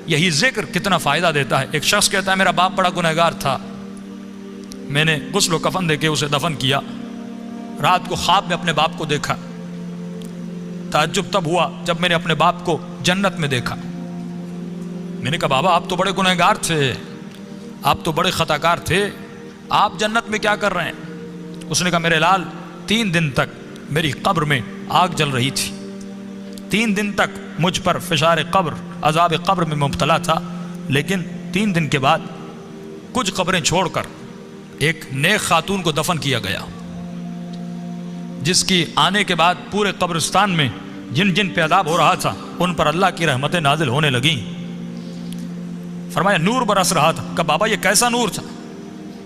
یہی ذکر کتنا فائدہ دیتا ہے۔ ایک شخص کہتا ہے میرا باپ بڑا گنہگار تھا، میں نے غسل و کفن دے کے اسے دفن کیا، رات کو خواب میں اپنے باپ کو دیکھا، تعجب تب ہوا جب میں نے اپنے باپ کو جنت میں دیکھا۔ میں نے کہا بابا آپ تو بڑے گنہگار تھے، آپ تو بڑے خطا کار تھے، آپ جنت میں کیا کر رہے ہیں؟ اس نے کہا میرے لال 3 دن تک میری قبر میں آگ جل رہی تھی، 3 دن تک مجھ پر فشار قبر عذاب قبر میں مبتلا تھا، لیکن 3 دن کے بعد کچھ قبریں چھوڑ کر ایک نیک خاتون کو دفن کیا گیا، جس کی آنے کے بعد پورے قبرستان میں جن جن پہ عذاب ہو رہا تھا ان پر اللہ کی رحمتیں نازل ہونے لگیں۔ فرمایا نور برس رہا تھا۔ کہا بابا یہ کیسا نور تھا؟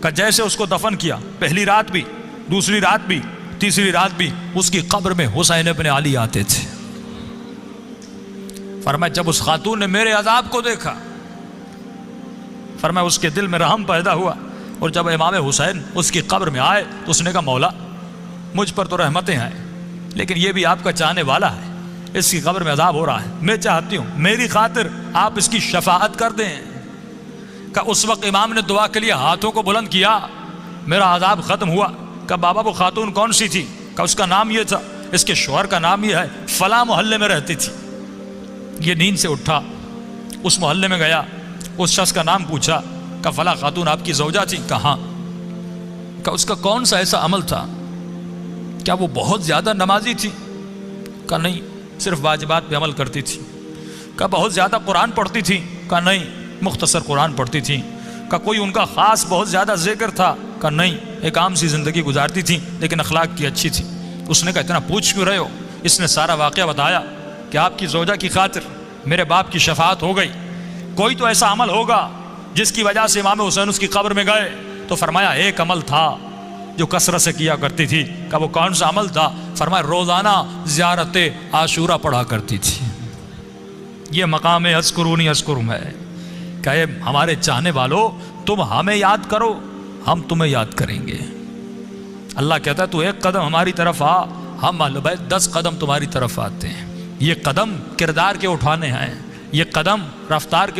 کہا جیسے اس کو دفن کیا پہلی رات بھی، دوسری رات بھی، تیسری رات بھی اس کی قبر میں حسین ابن علی آتے تھے۔ فرمایا جب اس خاتون نے میرے عذاب کو دیکھا، فرمایا اس کے دل میں رحم پیدا ہوا، اور جب امام حسین اس کی قبر میں آئے تو اس نے کہا مولا مجھ پر تو رحمتیں ہیں، لیکن یہ بھی آپ کا چاہنے والا ہے، اس کی قبر میں عذاب ہو رہا ہے، میں چاہتی ہوں میری خاطر آپ اس کی شفاعت کر دیں۔ کہ اس وقت امام نے دعا کے لیے ہاتھوں کو بلند کیا، میرا عذاب ختم ہوا۔ کہ بابا وہ خاتون کون سی تھی؟ کہ اس کا نام یہ تھا، اس کے شوہر کا نام یہ ہے، فلاں محلے میں رہتی تھی۔ یہ نیند سے اٹھا، اس محلے میں گیا، اس شخص کا نام پوچھا، کہ فلاں خاتون آپ کی زوجہ تھی؟ کہاں؟ کہ اس کا کون سا ایسا عمل تھا؟ کیا وہ بہت زیادہ نمازی تھی؟ کہ نہیں، صرف واجبات پہ عمل کرتی تھی۔ کہ بہت زیادہ قرآن پڑھتی تھی؟ کہ نہیں، مختصر قرآن پڑھتی تھی۔ کہ کوئی ان کا خاص بہت زیادہ ذکر تھا؟ کہ نہیں، ایک عام سی زندگی گزارتی تھی لیکن اخلاق کی اچھی تھی۔ اس نے کہا اتنا پوچھ کیوں رہے ہو؟ اس نے سارا واقعہ بتایا کہ آپ کی زوجہ کی خاطر میرے باپ کی شفاعت ہو گئی، کوئی تو ایسا عمل ہوگا جس کی وجہ سے امام حسین اس کی قبر میں گئے۔ تو فرمایا ایک عمل تھا جو کثرت سے کیا کرتی تھی۔ کہ وہ کون سا عمل تھا؟ فرمایا روزانہ زیارت عاشورہ پڑھا کرتی تھی۔ یہ مقام اذکرونی اذکرکم ہے کہ ہمارے چاہنے والوں تم ہمیں یاد کرو، ہم تمہیں یاد کریں گے۔ اللہ کہتا ہے تو 1 قدم ہماری طرف آ، ہم اہل بیت 10 قدم تمہاری طرف آتے ہیں۔ یہ قدم کردار کے اٹھانے ہیں، یہ قدم رفتار کے